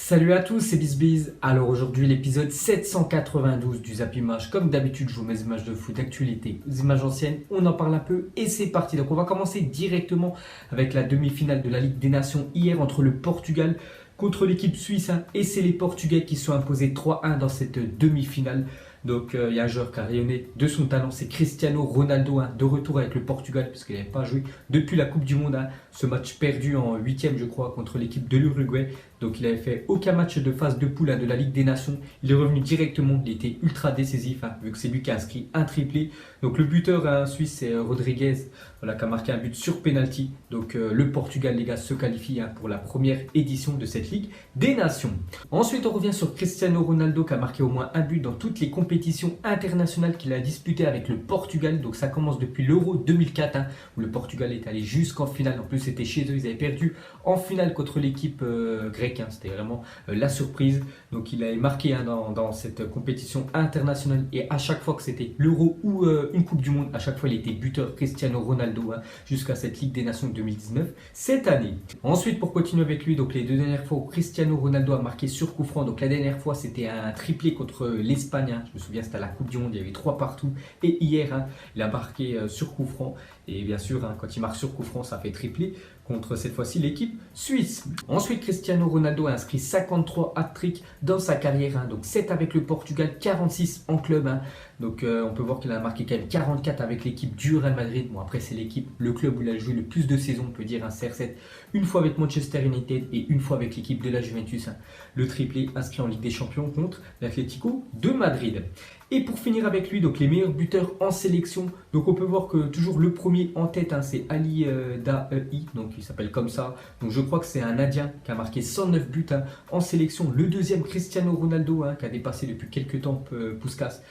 Salut à tous, c'est BizBiz. Alors aujourd'hui l'épisode 792 du Zap Image. Comme d'habitude, je vous mets des images de foot d'actualité, des images anciennes, on en parle un peu et c'est parti. Donc on va commencer directement avec la demi-finale de la Ligue des Nations hier entre le Portugal contre l'équipe suisse. Et c'est les Portugais qui sont imposés 3-1 dans cette demi-finale. Donc il y a un joueur qui a rayonné de son talent, c'est Cristiano Ronaldo, de retour avec le Portugal puisqu'il n'avait pas joué depuis la Coupe du Monde. Ce match perdu en 8e je crois contre l'équipe de l'Uruguay. Donc il n'avait fait aucun match de phase de poule de la Ligue des Nations. Il est revenu directement, il était ultra décisif vu que c'est lui qui a inscrit un triplé. Donc le buteur suisse c'est Rodriguez qui a marqué un but sur penalty. Donc le Portugal les gars se qualifie pour la première édition de cette Ligue des Nations. Ensuite on revient sur Cristiano Ronaldo qui a marqué au moins un but dans toutes les compétitions internationales qu'il a disputées avec le Portugal. Donc ça commence depuis l'Euro 2004 où le Portugal est allé jusqu'en finale. En plus c'était chez eux, ils avaient perdu en finale contre l'équipe grecque. C'était vraiment la surprise. Donc il avait marqué dans cette compétition internationale et à chaque fois que c'était l'Euro ou une Coupe du Monde, à chaque fois il était buteur Cristiano Ronaldo jusqu'à cette Ligue des Nations 2019 cette année. Ensuite pour continuer avec lui, donc les deux dernières fois où Cristiano Ronaldo a marqué sur coup franc, donc la dernière fois c'était un triplé contre l'Espagne, je me souviens c'était à la Coupe du Monde, il y avait 3 partout et hier il a marqué sur coup franc et bien sûr quand il marque sur coup franc ça fait triplé contre cette fois-ci l'équipe suisse. Ensuite Cristiano Ronaldo a inscrit 53 hat-tricks dans sa carrière, donc 7 avec le Portugal, 46 en club. Donc on peut voir qu'il a marqué quand même 44 avec l'équipe du Real Madrid. Bon après c'est l'équipe, le club où il a joué le plus de saisons, on peut dire CR7, une fois avec Manchester United et une fois avec l'équipe de la Juventus. Le triplé inscrit en Ligue des Champions contre l'Atlético de Madrid. Et pour finir avec lui, donc les meilleurs buteurs en sélection. Donc on peut voir que toujours le premier en tête, c'est Ali Daei, donc il s'appelle comme ça. Donc je crois que c'est un Indien qui a marqué 109 buts en sélection. Le deuxième Cristiano Ronaldo qui a dépassé depuis quelques temps Puskás.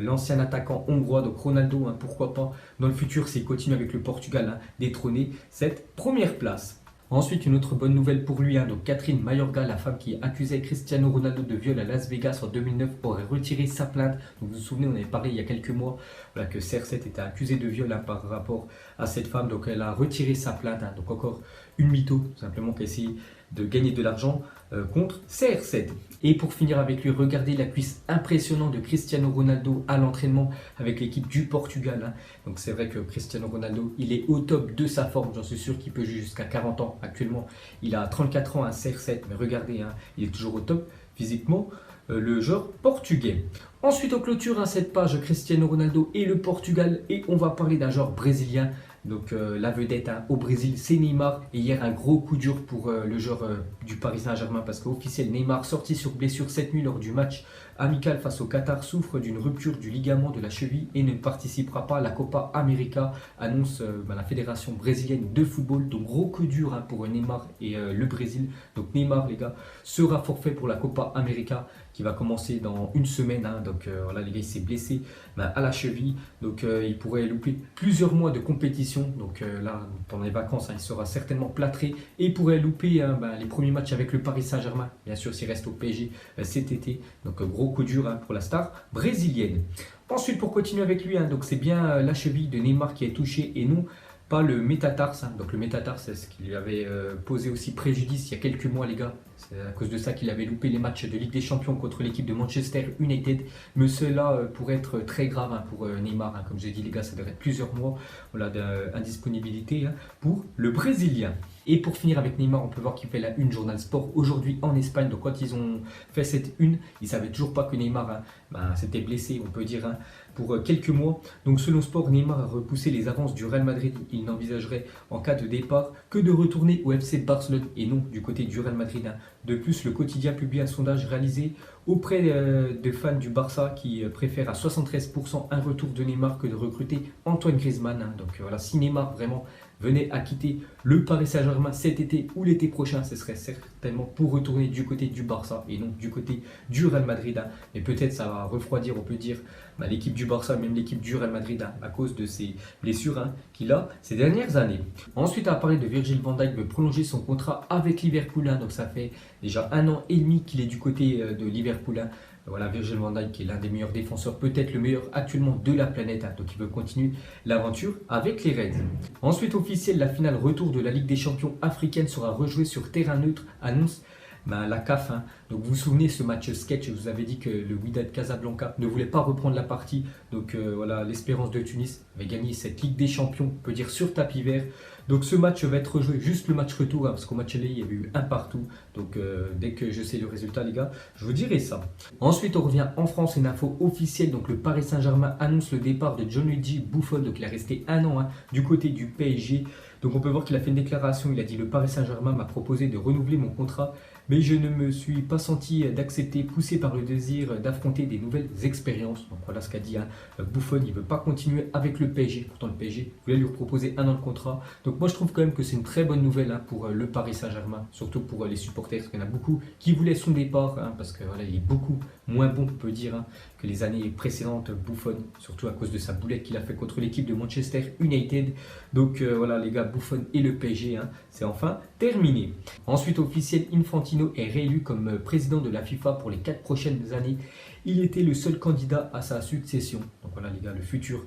L'ancien attaquant hongrois, donc Ronaldo, pourquoi pas dans le futur s'il continue avec le Portugal détrôner cette première place. Ensuite, une autre bonne nouvelle pour lui, donc Catherine Mayorga, la femme qui accusait Cristiano Ronaldo de viol à Las Vegas en 2009, aurait retiré sa plainte. Donc vous vous souvenez, on avait parlé il y a quelques mois que CR7 était accusé de viol par rapport à cette femme. Donc elle a retiré sa plainte, donc encore une mytho, tout simplement qui a essayé de gagner de l'argent contre CR7. Et pour finir avec lui, regardez la cuisse impressionnante de Cristiano Ronaldo à l'entraînement avec l'équipe du Portugal. Donc c'est vrai que Cristiano Ronaldo, il est au top de sa forme, j'en suis sûr qu'il peut jouer jusqu'à 40 ans. Actuellement, il a 34 ans à CR7, mais regardez, il est toujours au top physiquement, le joueur portugais. Ensuite, on clôture cette page Cristiano Ronaldo et le Portugal et on va parler d'un joueur brésilien. Donc la vedette au Brésil c'est Neymar et hier un gros coup dur pour le joueur du Paris Saint-Germain parce qu'officiel Neymar sorti sur blessure cette nuit lors du match amical face au Qatar souffre d'une rupture du ligament de la cheville et ne participera pas à la Copa América, annonce la fédération brésilienne de football. Donc gros coup dur pour Neymar et le Brésil. Donc Neymar les gars sera forfait pour la Copa América qui va commencer dans une semaine. Donc voilà les gars il s'est blessé à la cheville donc il pourrait louper plusieurs mois de compétition. Donc là pendant les vacances il sera certainement plâtré et il pourrait louper les premiers matchs avec le Paris Saint-Germain bien sûr s'il reste au PSG cet été. Donc gros coup dur pour la star brésilienne. Ensuite pour continuer avec lui donc c'est bien la cheville de Neymar qui est touchée et non pas le métatarse. Donc le métatarse c'est ce qui lui avait posé aussi préjudice il y a quelques mois les gars. C'est à cause de ça qu'il avait loupé les matchs de Ligue des Champions contre l'équipe de Manchester United. Mais cela pourrait être très grave pour Neymar. Comme je l'ai dit les gars, ça devrait être plusieurs mois d'indisponibilité pour le Brésilien. Et pour finir avec Neymar, on peut voir qu'il fait la une Journal Sport aujourd'hui en Espagne. Donc quand ils ont fait cette une, ils ne savaient toujours pas que Neymar s'était blessé, on peut dire, pour quelques mois. Donc selon Sport, Neymar a repoussé les avances du Real Madrid. Il n'envisagerait en cas de départ que de retourner au FC Barcelone et non du côté du Real Madrid. De plus, le quotidien publie un sondage réalisé auprès de fans du Barça qui préfèrent à 73% un retour de Neymar que de recruter Antoine Griezmann. Donc voilà, si Neymar vraiment venait à quitter le Paris Saint-Germain cet été ou l'été prochain, ce serait certainement pour retourner du côté du Barça et non du côté du Real Madrid. Mais peut-être ça va refroidir, on peut dire, l'équipe du Barça, même l'équipe du Real Madrid à cause de ses blessures qu'il a ces dernières années. Ensuite, à parler de Virgil van Dijk veut prolonger son contrat avec Liverpool. Donc ça fait déjà 1 an et demi qu'il est du côté de Liverpool. Voilà, Virgil van Dijk qui est l'un des meilleurs défenseurs, peut-être le meilleur actuellement de la planète. Donc il veut continuer l'aventure avec les Reds. Ensuite officiel, la finale retour de la Ligue des Champions africaine sera rejouée sur terrain neutre, annonce la CAF. Hein. Donc vous vous souvenez, ce match sketch, je vous avais dit que le Wydad Casablanca ne voulait pas reprendre la partie. Donc voilà, l'Espérance de Tunis avait gagné cette Ligue des Champions, on peut dire sur tapis vert. Donc ce match va être joué, juste le match retour, hein, parce qu'au match aller, il y avait eu un partout. Donc dès que je sais le résultat, les gars, je vous dirai ça. Ensuite, on revient en France, une info officielle. Donc le Paris Saint-Germain annonce le départ de Gianluigi Buffon. Donc il est resté un an du côté du PSG. Donc on peut voir qu'il a fait une déclaration, il a dit: le Paris Saint-Germain m'a proposé de renouveler mon contrat, mais je ne me suis pas senti d'accepter, poussé par le désir d'affronter des nouvelles expériences. Donc voilà ce qu'a dit Buffon, il ne veut pas continuer avec le PSG. Pourtant le PSG voulait lui proposer un an de contrat. Donc moi je trouve quand même que c'est une très bonne nouvelle pour le Paris Saint-Germain, surtout pour les supporters, parce qu'il y en a beaucoup qui voulaient son départ, parce que voilà, il est beaucoup moins bon, on peut dire, que les années précédentes, Buffon, surtout à cause de sa boulette qu'il a fait contre l'équipe de Manchester United. Donc voilà les gars, Buffon et le PSG, c'est enfin terminé. Ensuite, officiel, Infantino est réélu comme président de la FIFA pour les 4 prochaines années. Il était le seul candidat à sa succession. Donc voilà les gars, le futur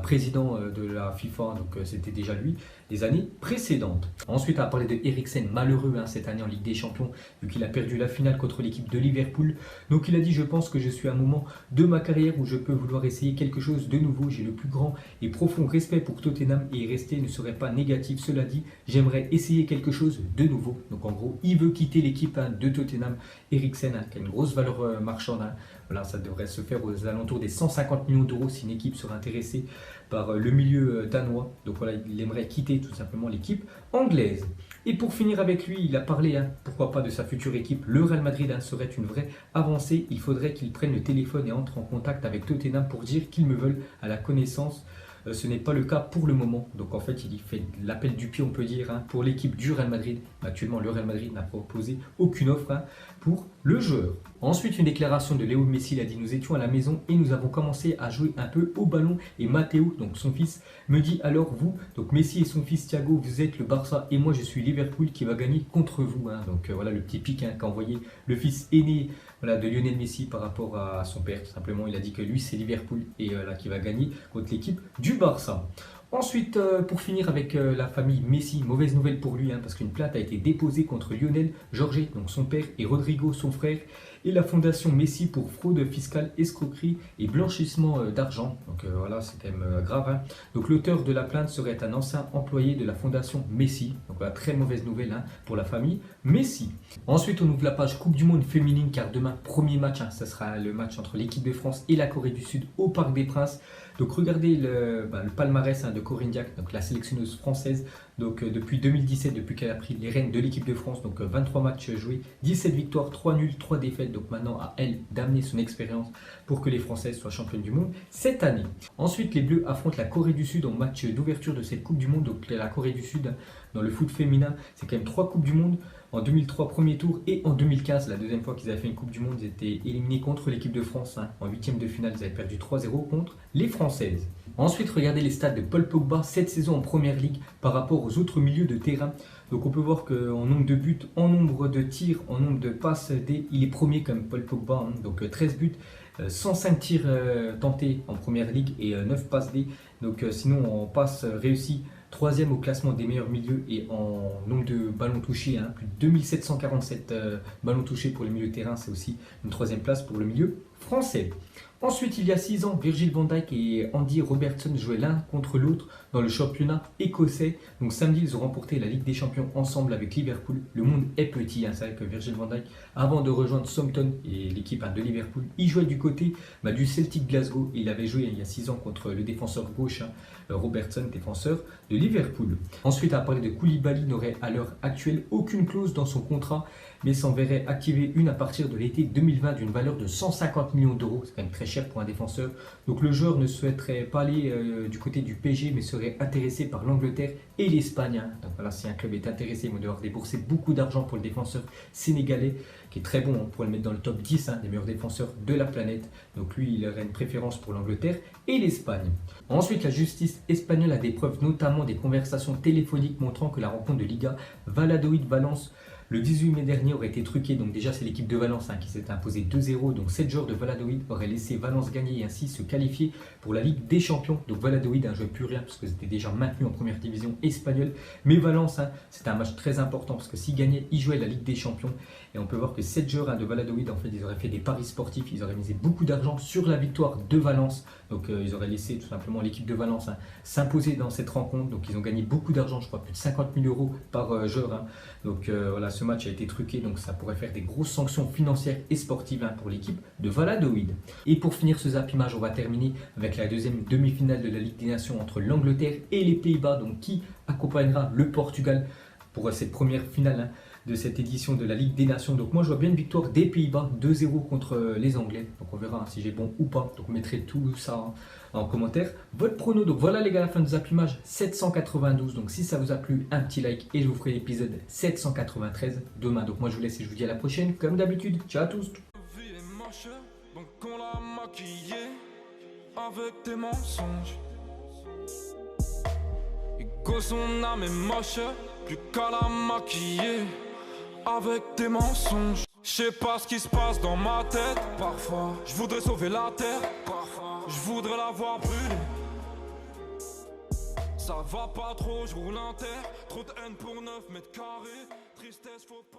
président de la FIFA, donc c'était déjà lui les années précédentes. Ensuite, on a parlé de Eriksen, malheureux cette année en Ligue des Champions, vu qu'il a perdu la finale contre l'équipe de Liverpool. Donc il a dit: je pense que je suis à un moment de ma carrière où je peux vouloir essayer quelque chose de nouveau. J'ai le plus grand et profond respect pour Tottenham et y rester ne serait pas négatif. Cela dit, j'aimerais essayer quelque chose de nouveau. Donc en gros, il veut quitter l'équipe de Tottenham. Eriksen, qui a une grosse valeur marchande. Voilà, ça devrait se faire aux alentours des 150 millions d'euros si une équipe serait intéressée par le milieu danois. Donc voilà, il aimerait quitter tout simplement l'équipe anglaise. Et pour finir avec lui, il a parlé, pourquoi pas, de sa future équipe. Le Real Madrid serait une vraie avancée. Il faudrait qu'il prenne le téléphone et entre en contact avec Tottenham pour dire qu'ils me veulent à la connaissance. Ce n'est pas le cas pour le moment. Donc en fait, il fait l'appel du pied, on peut dire, pour l'équipe du Real Madrid. Actuellement, le Real Madrid n'a proposé aucune offre pour le joueur. Ensuite, une déclaration de Léo Messi, il a dit: nous étions à la maison et nous avons commencé à jouer un peu au ballon. Et Matteo, donc son fils, me dit: alors vous, donc Messi et son fils Thiago, vous êtes le Barça et moi je suis Liverpool qui va gagner contre vous. Donc voilà le petit pic qu'a envoyé le fils aîné de Lionel Messi par rapport à son père. Tout simplement, il a dit que lui c'est Liverpool et qui va gagner contre l'équipe du Barça. Ensuite, pour finir avec la famille Messi, mauvaise nouvelle pour lui, parce qu'une plainte a été déposée contre Lionel Jorge, donc son père, et Rodrigo, son frère, et la fondation Messi pour fraude fiscale, escroquerie et blanchissement d'argent. Donc voilà, c'est quand même grave. Donc l'auteur de la plainte serait un ancien employé de la fondation Messi. Donc voilà, très mauvaise nouvelle pour la famille Messi. Ensuite, on ouvre la page Coupe du Monde féminine, car demain, premier match, ça sera le match entre l'équipe de France et la Corée du Sud au Parc des Princes. Donc regardez le palmarès de Corinne Diacre, donc la sélectionneuse française. Donc depuis 2017, depuis qu'elle a pris les rênes de l'équipe de France, donc 23 matchs joués, 17 victoires, 3 nuls, 3 défaites. Donc maintenant à elle d'amener son expérience pour que les Françaises soient championnes du monde cette année. Ensuite, les Bleus affrontent la Corée du Sud en match d'ouverture de cette Coupe du Monde. Donc la Corée du Sud, dans le foot féminin, c'est quand même 3 Coupes du Monde. En 2003, premier tour, et en 2015, la deuxième fois qu'ils avaient fait une Coupe du Monde, ils étaient éliminés contre l'équipe de France. En huitième de finale, ils avaient perdu 3-0 contre les Françaises. Ensuite, regardez les stats de Paul Pogba cette saison en Première Ligue par rapport aux autres milieux de terrain. Donc on peut voir qu'en nombre de buts, en nombre de tirs, en nombre de passes D, il est premier comme Paul Pogba. Donc 13 buts, 105 tirs tentés en Première Ligue et 9 passes D. Donc sinon en passes réussies, troisième au classement des meilleurs milieux et en nombre de ballons touchés, plus de 2747 ballons touchés pour les milieux de terrain, c'est aussi une troisième place pour le milieu français. Ensuite, il y a 6 ans, Virgil van Dijk et Andy Robertson jouaient l'un contre l'autre dans le championnat écossais. Donc samedi, ils ont remporté la Ligue des Champions ensemble avec Liverpool. Le monde est petit, c'est vrai que Virgil van Dijk, avant de rejoindre Southampton et l'équipe de Liverpool, il jouait du côté du Celtic Glasgow. Il avait joué il y a 6 ans contre le défenseur gauche, Robertson, défenseur de Liverpool. Ensuite, à parler de Koulibaly, n'aurait à l'heure actuelle aucune clause dans son contrat, mais s'en verrait activer une à partir de l'été 2020 d'une valeur de 150 millions d'euros. C'est quand même très cher pour un défenseur. Donc le joueur ne souhaiterait pas aller du côté du PSG, mais serait intéressé par l'Angleterre et l'Espagne. Donc voilà, si un club est intéressé, il va devoir débourser beaucoup d'argent pour le défenseur sénégalais, qui est très bon, pour le mettre dans le top 10 des meilleurs défenseurs de la planète. Donc lui, il aurait une préférence pour l'Angleterre et l'Espagne. Ensuite, la justice espagnole a des preuves, notamment des conversations téléphoniques montrant que la rencontre de Liga Valladolid-Valence Le 18 mai dernier aurait été truqué, donc déjà c'est l'équipe de Valence qui s'est imposée 2-0, donc 7 joueurs de Valladolid auraient laissé Valence gagner et ainsi se qualifier pour la Ligue des Champions. Donc Valladolid ne jouait plus rien parce que c'était déjà maintenu en première division espagnole, mais Valence c'était un match très important parce que s'ils gagnaient, ils jouaient la Ligue des Champions et on peut voir que 7 joueurs de Valladolid, en fait ils auraient fait des paris sportifs, ils auraient misé beaucoup d'argent sur la victoire de Valence, donc ils auraient laissé tout simplement l'équipe de Valence s'imposer dans cette rencontre, donc ils ont gagné beaucoup d'argent, je crois plus de 50 000 euros par joueur, donc voilà, ce match a été truqué, donc ça pourrait faire des grosses sanctions financières et sportives pour l'équipe de Valladolid. Et pour finir ce Zap Image, on va terminer avec la deuxième demi-finale de la Ligue des Nations entre l'Angleterre et les Pays-Bas, donc qui accompagnera le Portugal pour cette première finale de cette édition de la Ligue des Nations. Donc moi je vois bien une victoire des Pays-Bas 2-0 contre les Anglais, donc on verra si j'ai bon ou pas, donc vous mettrez tout ça en commentaire, votre prono. Donc voilà les gars, la fin de Zap Image 792, donc si ça vous a plu, un petit like et je vous ferai l'épisode 793 demain. Donc moi je vous laisse et je vous dis à la prochaine comme d'habitude, ciao à tous. Donc on l'a maquillé avec tes mensonges. Et que son âme est moche, plus qu'à la maquiller avec tes mensonges. Je sais pas ce qui se passe dans ma tête. Parfois, je voudrais sauver la terre. Parfois, je voudrais la voir brûler. Ça va pas trop, je roule un terre. Trop de haine pour 9 mètres carrés. Tristesse, faut pas.